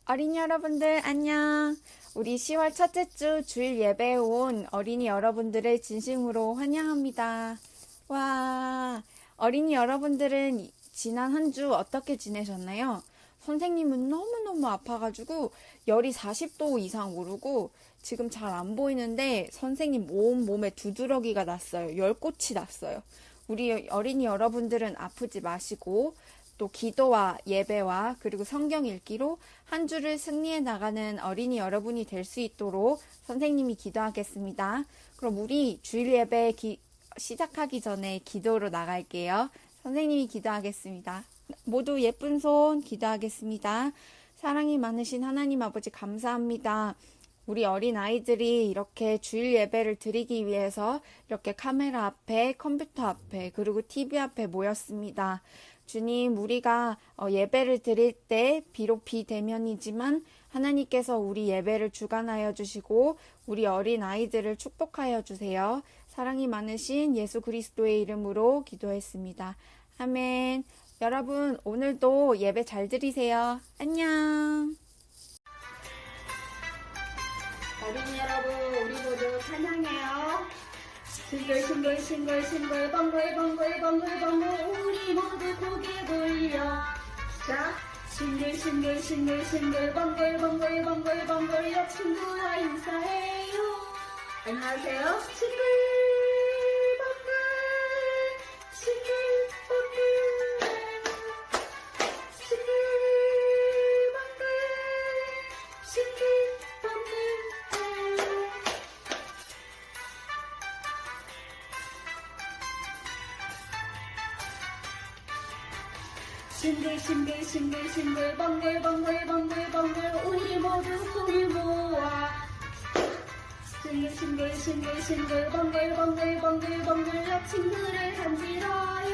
어린이 여러분들 안녕. 우리 10월 첫째 주 주일 예배에 온 어린이 여러분들을 진심으로 환영합니다. 와, 어린이 여러분들은 지난 한 주 어떻게 지내셨나요? 선생님은 너무너무 아파가지고 열이 40도 이상 오르고 지금 잘 안 보이는데 선생님 몸에 두드러기가 났어요. 열꽃이 났어요. 우리 어린이 여러분들은 아프지 마시고 또 기도와 예배와 그리고 성경 읽기로 한 주를 승리해 나가는 어린이 여러분이 될 수 있도록 선생님이 기도하겠습니다. 그럼 우리 주일 예배 시작하기 전에 기도로 나갈게요. 선생님이 기도하겠습니다. 모두 예쁜 손 기도하겠습니다. 사랑이 많으신 하나님 아버지 감사합니다. 우리 어린 아이들이 이렇게 주일 예배를 드리기 위해서 이렇게 카메라 앞에, 컴퓨터 앞에, 그리고 TV 앞에 모였습니다. 주님, 우리가 예배를 드릴 때 비록 비대면이지만 하나님께서 우리 예배를 주관하여 주시고 우리 어린 아이들을 축복하여 주세요. 사랑이 많으신 예수 그리스도의 이름으로 기도했습니다. 아멘. 여러분, 오늘도 예배 잘 드리세요. 안녕. 어린이 여러분, 우리 모두 찬양해요. 싱글싱글 벙글벙글 우리 모두 고개 돌려. 자, 싱글싱글 벙글벙글 여 친구와 인사해요. 안녕하세요. 싱글벙글 싱글 벙글 우리 모두 손을 모아. 싱글 벙글 여 친구를 한지러요.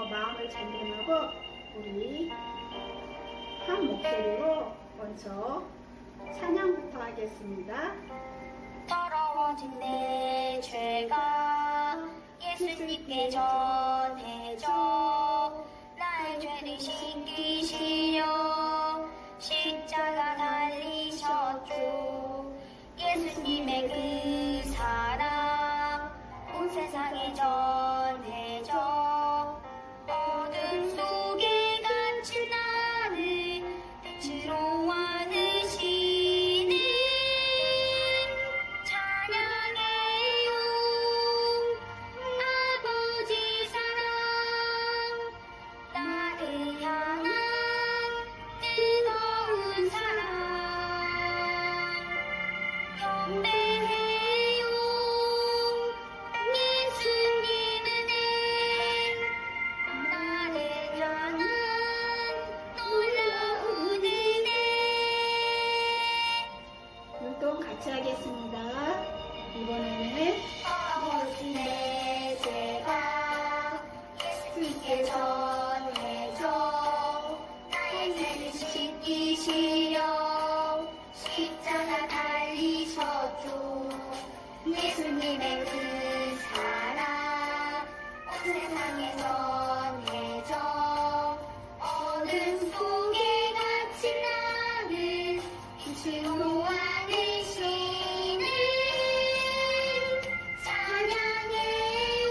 마음을 전념하고 우리 한 목소리로 먼저 찬양부터 하겠습니다. 더러워진 내 죄가 예수님께 전해져 나의 죄를 씻기시려 십자가 달리셨죠. 예수님의 그 사랑 온 세상에 전해져 어둠 속에 갇힌 나를 빛으로 안으시는 찬양해요. 아버지 사랑 나를 향한 뜨거운 사랑 경배해 세상에 전해져 어둠 속에 갇힌 나를 빛으로 안으시는 찬양해요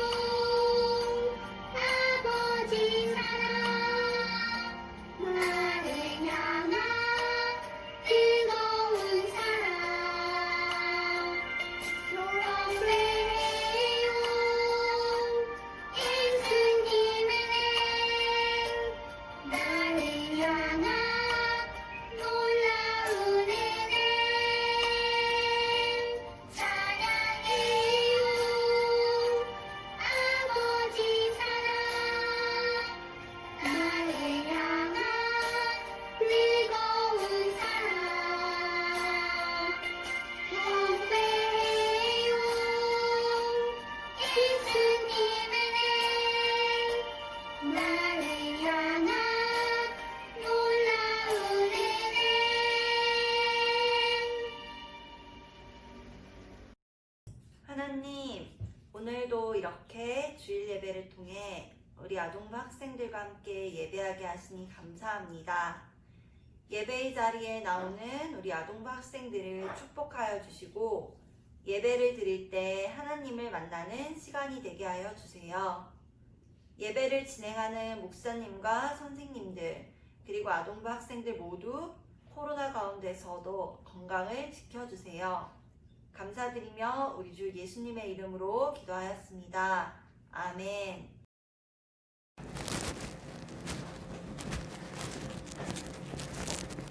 아버지 사랑 나를 향한 뜨거운 사랑 노래해요 예수님의 내 나를 향한 놀라운 은혜 찬양해요 아버지 사랑 나를 향한 뜨거운 사랑 경배해요 예수님의 내 나를 향한 놀라운 은혜 하나님, 오늘도 이렇게 주일 예배를 통해 우리 아동부 학생들과 함께 예배하게 하시니 감사합니다. 예배의 자리에 나오는 우리 아동부 학생들을 축복하여 주시고 예배를 드릴 때 하나님을 만나는 시간이 되게 하여 주세요. 예배를 진행하는 목사님과 선생님들 그리고 아동부 학생들 모두 코로나 가운데서도 건강을 지켜주세요. 감사드리며 우리 주 예수님의 이름으로 기도하였습니다. 아멘.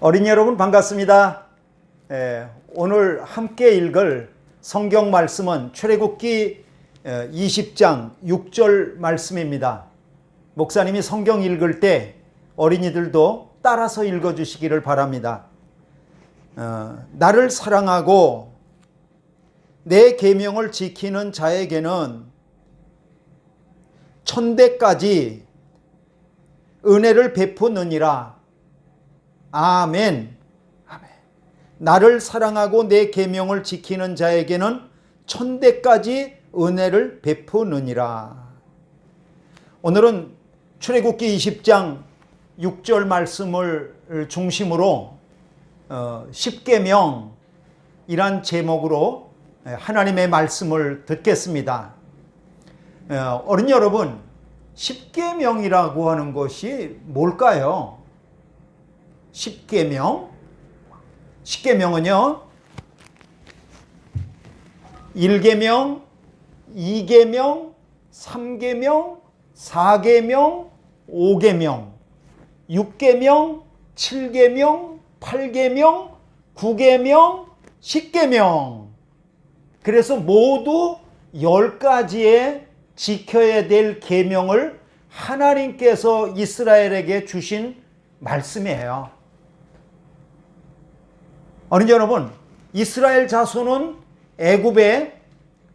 어린이 여러분 반갑습니다. 오늘 함께 읽을 성경 말씀은 출애굽기 20장 6절 말씀입니다. 목사님이 성경 읽을 때 어린이들도 따라서 읽어주시기를 바랍니다. 나를 사랑하고 내 계명을 지키는 자에게는 천대까지 은혜를 베푸느니라. 아멘. 아멘. 나를 사랑하고 내 계명을 지키는 자에게는 천대까지 은혜를 베푸느니라. 오늘은 출애굽기 20장 6절 말씀을 중심으로 십계명이란 제목으로 하나님의 말씀을 듣겠습니다. 어린이 여러분, 십계명이라고 하는 것이 뭘까요? 십계명? 십계명은요 1계명, 2계명, 3계명, 4계명, 5계명, 6계명, 7계명, 8계명, 9계명, 10계명. 그래서 모두 10가지의 지켜야 될 계명을 하나님께서 이스라엘에게 주신 말씀이에요. 어린이 여러분, 이스라엘 자손은 애굽에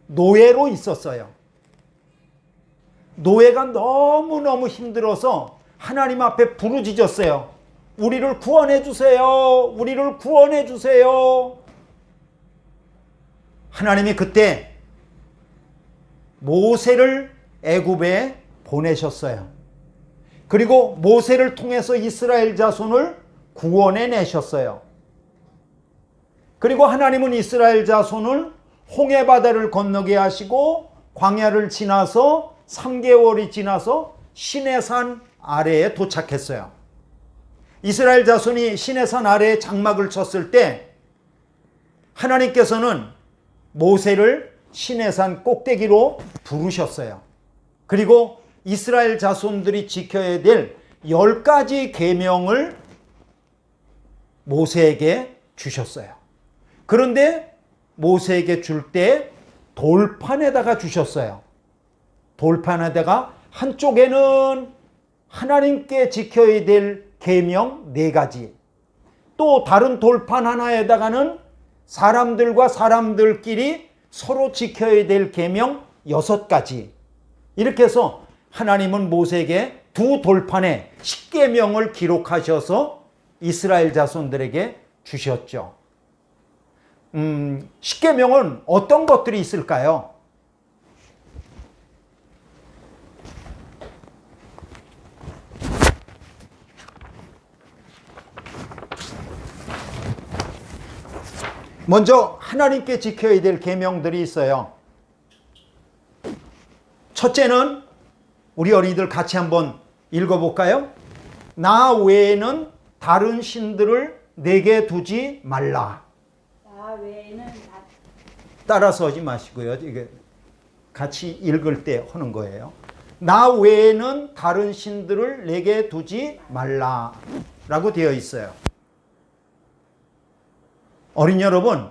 노예로 있었어요. 노예가 너무너무 힘들어서 하나님 앞에 부르짖었어요. 우리를 구원해 주세요. 우리를 구원해 주세요. 하나님이 그때 모세를 애굽에 보내셨어요. 그리고 모세를 통해서 이스라엘 자손을 구원해 내셨어요. 그리고 하나님은 이스라엘 자손을 홍해바다를 건너게 하시고 광야를 지나서 3개월이 지나서 시내산 아래에 도착했어요. 이스라엘 자손이 시내산 아래에 장막을 쳤을 때 하나님께서는 모세를 시내산 꼭대기로 부르셨어요. 그리고 이스라엘 자손들이 지켜야 될 10가지 계명을 모세에게 주셨어요. 그런데 모세에게 줄 때 돌판에다가 주셨어요. 돌판에다가 한쪽에는 하나님께 지켜야 될 계명 4가지, 또 다른 돌판 하나에다가는 사람들과 사람들끼리 서로 지켜야 될 계명 6가지. 이렇게 해서 하나님은 모세에게 두 돌판에 10계명을 기록하셔서 이스라엘 자손들에게 주셨죠. 10계명은 어떤 것들이 있을까요? 먼저 하나님께 지켜야 될 계명들이 있어요. 첫째는 우리 어린이들 같이 한번 읽어볼까요? 나 외에는 다른 신들을 내게 두지 말라. 나 외에는 따라서 하지 마시고요. 이게 같이 읽을 때 하는 거예요. 나 외에는 다른 신들을 내게 두지 말라 라고 되어 있어요. 어린 여러분,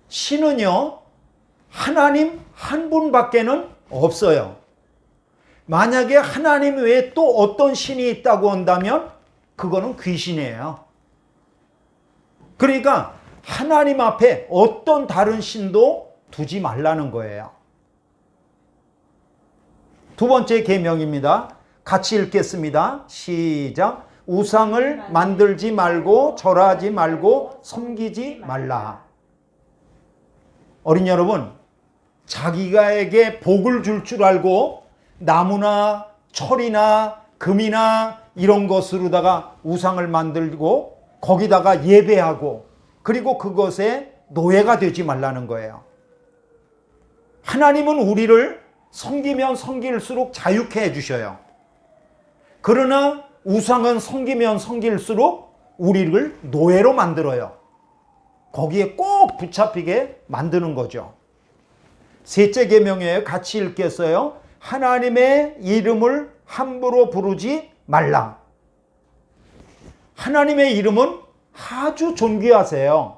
신은요, 하나님 한 분밖에는 없어요. 만약에 하나님 외에 또 어떤 신이 있다고 한다면 그거는 귀신이에요. 그러니까 하나님 앞에 어떤 다른 신도 두지 말라는 거예요. 두 번째 계명입니다. 같이 읽겠습니다. 시작. 우상을 만들지 말고 절하지 말고 섬기지 말라. 어린 여러분, 자기가에게 복을 줄 줄 알고 나무나 철이나 금이나 이런 것으로다가 우상을 만들고 거기다가 예배하고 그리고 그것에 노예가 되지 말라는 거예요. 하나님은 우리를 섬기면 섬길수록 자유케 해주셔요. 그러나 우상은 섬기면 섬길수록 우리를 노예로 만들어요. 거기에 꼭 붙잡히게 만드는 거죠. 셋째 계명이에요. 같이 읽겠어요. 하나님의 이름을 함부로 부르지 말라. 하나님의 이름은 아주 존귀하세요.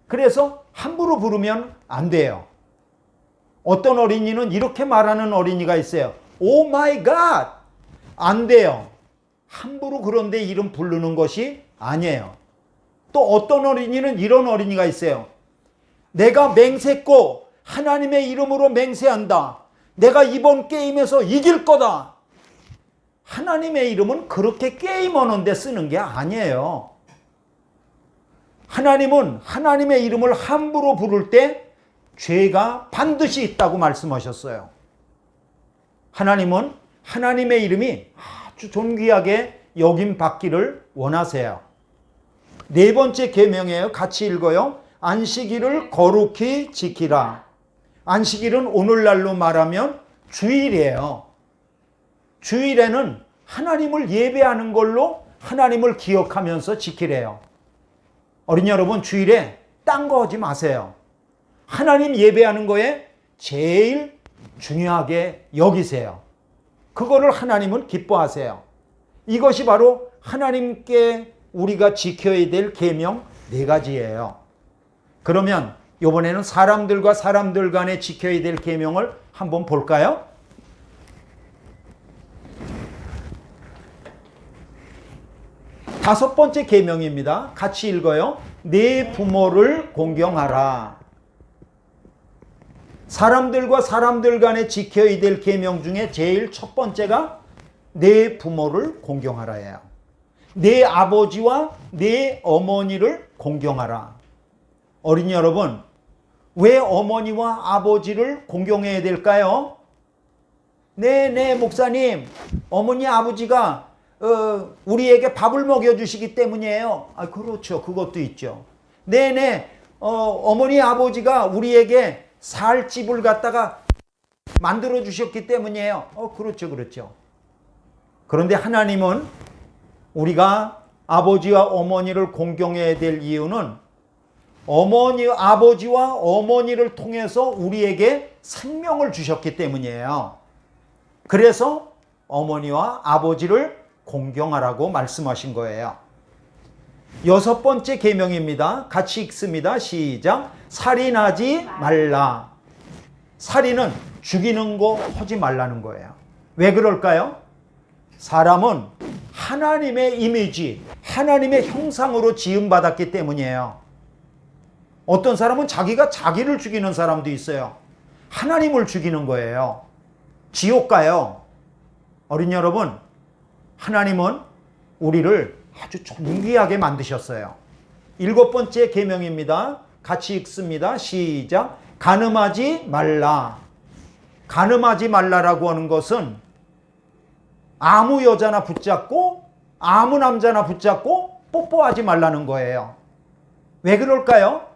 그래서 함부로 부르면 안 돼요. 어떤 어린이는 이렇게 말하는 어린이가 있어요. 오 마이 갓! 안 돼요. 함부로 그런데 이름 부르는 것이 아니에요. 또 어떤 어린이는 이런 어린이가 있어요. 내가 맹세코 하나님의 이름으로 맹세한다. 내가 이번 게임에서 이길 거다. 하나님의 이름은 그렇게 게임하는데 쓰는 게 아니에요. 하나님은 하나님의 이름을 함부로 부를 때 죄가 반드시 있다고 말씀하셨어요. 하나님은 하나님의 이름이 아주 존귀하게 여김받기를 원하세요. 네 번째 계명이에요. 같이 읽어요. 안식일을 거룩히 지키라. 안식일은 오늘날로 말하면 주일이에요. 주일에는 하나님을 예배하는 걸로 하나님을 기억하면서 지키래요. 어린 여러분, 주일에 딴 거 하지 마세요. 하나님 예배하는 거에 제일 중요하게 여기세요. 그거를 하나님은 기뻐하세요. 이것이 바로 하나님께 우리가 지켜야 될 계명 4가지예요. 그러면 이번에는 사람들과 사람들 간에 지켜야 될 계명을 한번 볼까요? 다섯 번째 계명입니다. 같이 읽어요. 네 부모를 공경하라. 사람들과 사람들 간에 지켜야 될 계명 중에 제일 첫 번째가 내 부모를 공경하라예요. 내 아버지와 내 어머니를 공경하라. 어린이 여러분, 왜 어머니와 아버지를 공경해야 될까요? 네, 목사님, 어머니 아버지가 우리에게 밥을 먹여주시기 때문이에요. 아, 그렇죠. 그것도 있죠. 어머니 아버지가 우리에게 살 집을 갖다가 만들어 주셨기 때문이에요. 그렇죠. 그런데 하나님은 우리가 아버지와 어머니를 공경해야 될 이유는 아버지와 어머니를 통해서 우리에게 생명을 주셨기 때문이에요. 그래서 어머니와 아버지를 공경하라고 말씀하신 거예요. 여섯 번째 계명입니다. 같이 읽습니다. 시작. 살인하지 말라. 살인은 죽이는 거 하지 말라는 거예요. 왜 그럴까요? 사람은 하나님의 이미지, 하나님의 형상으로 지음받았기 때문이에요. 어떤 사람은 자기가 자기를 죽이는 사람도 있어요. 하나님을 죽이는 거예요. 지옥 가요. 어린 여러분, 하나님은 우리를 아주 존귀하게 만드셨어요. 일곱 번째 계명입니다. 같이 읽습니다. 시작. 간음하지 말라. 간음하지 말라라고 하는 것은 아무 여자나 붙잡고 아무 남자나 붙잡고 뽀뽀하지 말라는 거예요. 왜 그럴까요?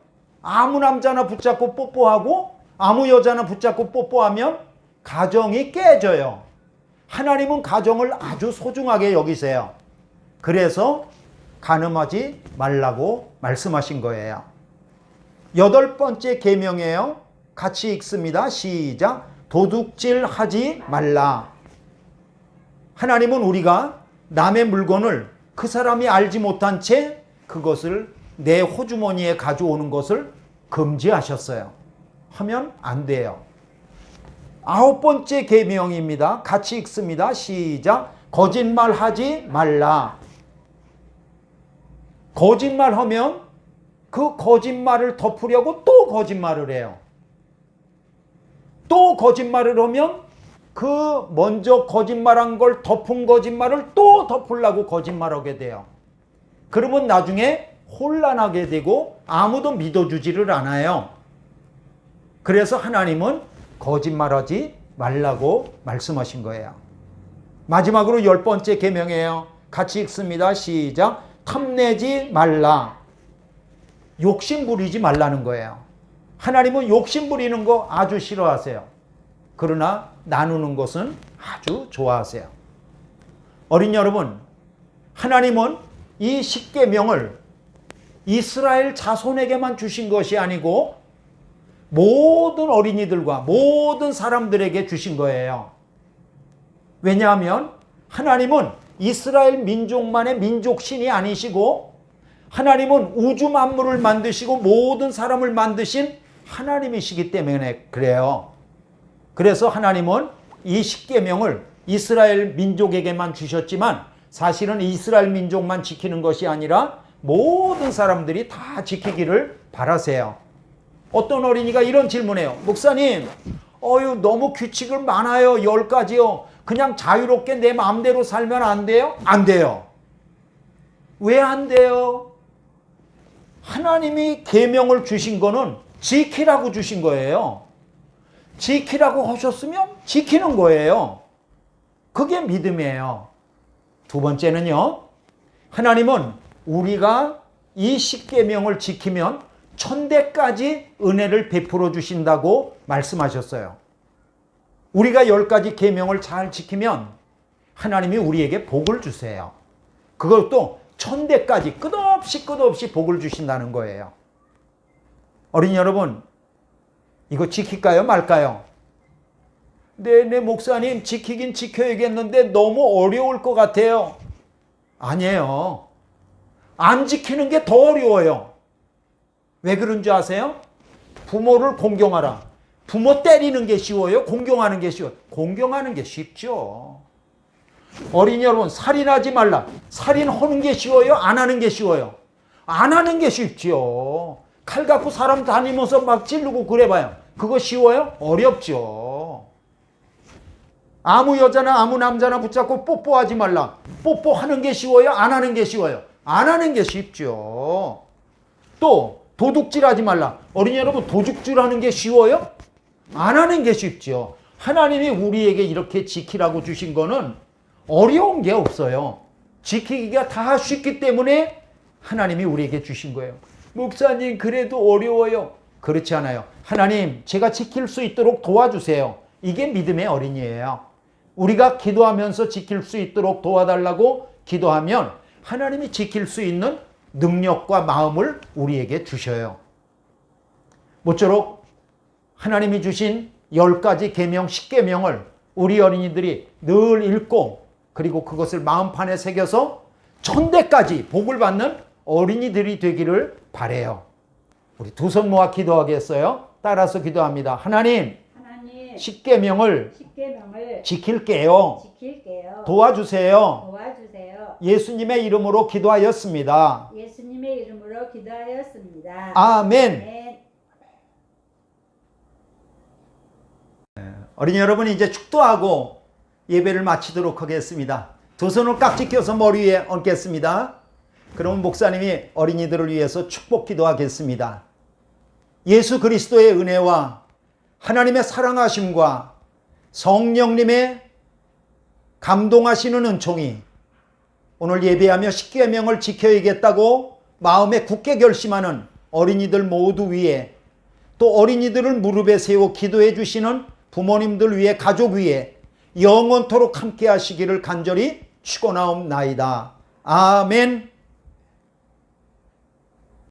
아무 남자나 붙잡고 뽀뽀하고 아무 여자나 붙잡고 뽀뽀하면 가정이 깨져요. 하나님은 가정을 아주 소중하게 여기세요. 그래서 간음하지 말라고 말씀하신 거예요. 8번째 계명이에요. 같이 읽습니다. 시작. 도둑질하지 말라. 하나님은 우리가 남의 물건을 그 사람이 알지 못한 채 그것을 내 호주머니에 가져오는 것을 금지하셨어요. 하면 안 돼요. 9번째 계명입니다. 같이 읽습니다. 시작. 거짓말하지 말라. 거짓말하면 그 거짓말을 덮으려고 또 거짓말을 해요. 또 거짓말을 하면 그 먼저 거짓말한 걸 덮은 거짓말을 또 덮으려고 거짓말하게 돼요. 그러면 나중에 혼란하게 되고 아무도 믿어주지를 않아요. 그래서 하나님은 거짓말하지 말라고 말씀하신 거예요. 마지막으로 10번째 계명이에요. 같이 읽습니다. 시작. 탐내지 말라. 욕심 부리지 말라는 거예요. 하나님은 욕심 부리는 거 아주 싫어하세요. 그러나 나누는 것은 아주 좋아하세요. 어린 여러분, 하나님은 이 십계명을 이스라엘 자손에게만 주신 것이 아니고 모든 어린이들과 모든 사람들에게 주신 거예요. 왜냐하면 하나님은 이스라엘 민족만의 민족신이 아니시고 하나님은 우주 만물을 만드시고 모든 사람을 만드신 하나님이시기 때문에 그래요. 그래서 하나님은 이 십계명을 이스라엘 민족에게만 주셨지만 사실은 이스라엘 민족만 지키는 것이 아니라 모든 사람들이 다 지키기를 바라세요. 어떤 어린이가 이런 질문해요. 목사님, 너무 규칙을 많아요. 10가지요. 그냥 자유롭게 내 마음대로 살면 안 돼요? 안 돼요. 왜 안 돼요? 하나님이 계명을 주신 거는 지키라고 주신 거예요. 지키라고 하셨으면 지키는 거예요. 그게 믿음이에요. 두 번째는요. 하나님은 우리가 이 십계명을 지키면 천대까지 은혜를 베풀어 주신다고 말씀하셨어요. 우리가 10가지 계명을 잘 지키면 하나님이 우리에게 복을 주세요. 그것도 천대까지 끝없이 복을 주신다는 거예요. 어린이 여러분, 이거 지킬까요 말까요? 네 목사님, 지키긴 지켜야겠는데 너무 어려울 것 같아요. 아니에요. 안 지키는 게 더 어려워요. 왜 그런 줄 아세요? 부모를 공경하라. 부모 때리는 게 쉬워요? 공경하는 게 쉬워요? 공경하는 게 쉽죠. 어린이 여러분, 살인하지 말라. 살인하는 게 쉬워요? 안 하는 게 쉬워요? 안 하는 게 쉽죠. 칼 갖고 사람 다니면서 막 찌르고 그래봐요. 그거 쉬워요? 어렵죠. 아무 여자나 아무 남자나 붙잡고 뽀뽀하지 말라. 뽀뽀하는 게 쉬워요? 안 하는 게 쉬워요? 안 하는 게 쉽죠. 또 도둑질하지 말라. 어린이 여러분, 도둑질하는 게 쉬워요? 안 하는 게 쉽죠. 하나님이 우리에게 이렇게 지키라고 주신 거는 어려운 게 없어요. 지키기가 다 쉽기 때문에 하나님이 우리에게 주신 거예요. 목사님, 그래도 어려워요. 그렇지 않아요. 하나님, 제가 지킬 수 있도록 도와주세요. 이게 믿음의 어린이에요. 우리가 기도하면서 지킬 수 있도록 도와달라고 기도하면 하나님이 지킬 수 있는 능력과 마음을 우리에게 주셔요. 모쪼록 하나님이 주신 10가지 계명, 10계명을 우리 어린이들이 늘 읽고 그리고 그것을 마음판에 새겨서 천대까지 복을 받는 어린이들이 되기를 바라요. 우리 두 손 모아 기도하겠어요? 따라서 기도합니다. 하나님, 10계명을 지킬게요. 도와주세요. 예수님의 이름으로 기도하였습니다. 아멘. 어린이 여러분, 이제 축도하고 예배를 마치도록 하겠습니다. 두 손을 깍지 껴서 머리 위에 얹겠습니다. 그러면 목사님이 어린이들을 위해서 축복 기도하겠습니다. 예수 그리스도의 은혜와 하나님의 사랑하심과 성령님의 감동하시는 은총이 오늘 예배하며 십계명을 지켜야겠다고 마음에 굳게 결심하는 어린이들 모두 위에, 또 어린이들을 무릎에 세워 기도해 주시는 부모님들 위에, 가족 위에 영원토록 함께 하시기를 간절히 축원하옵나이다. 아멘.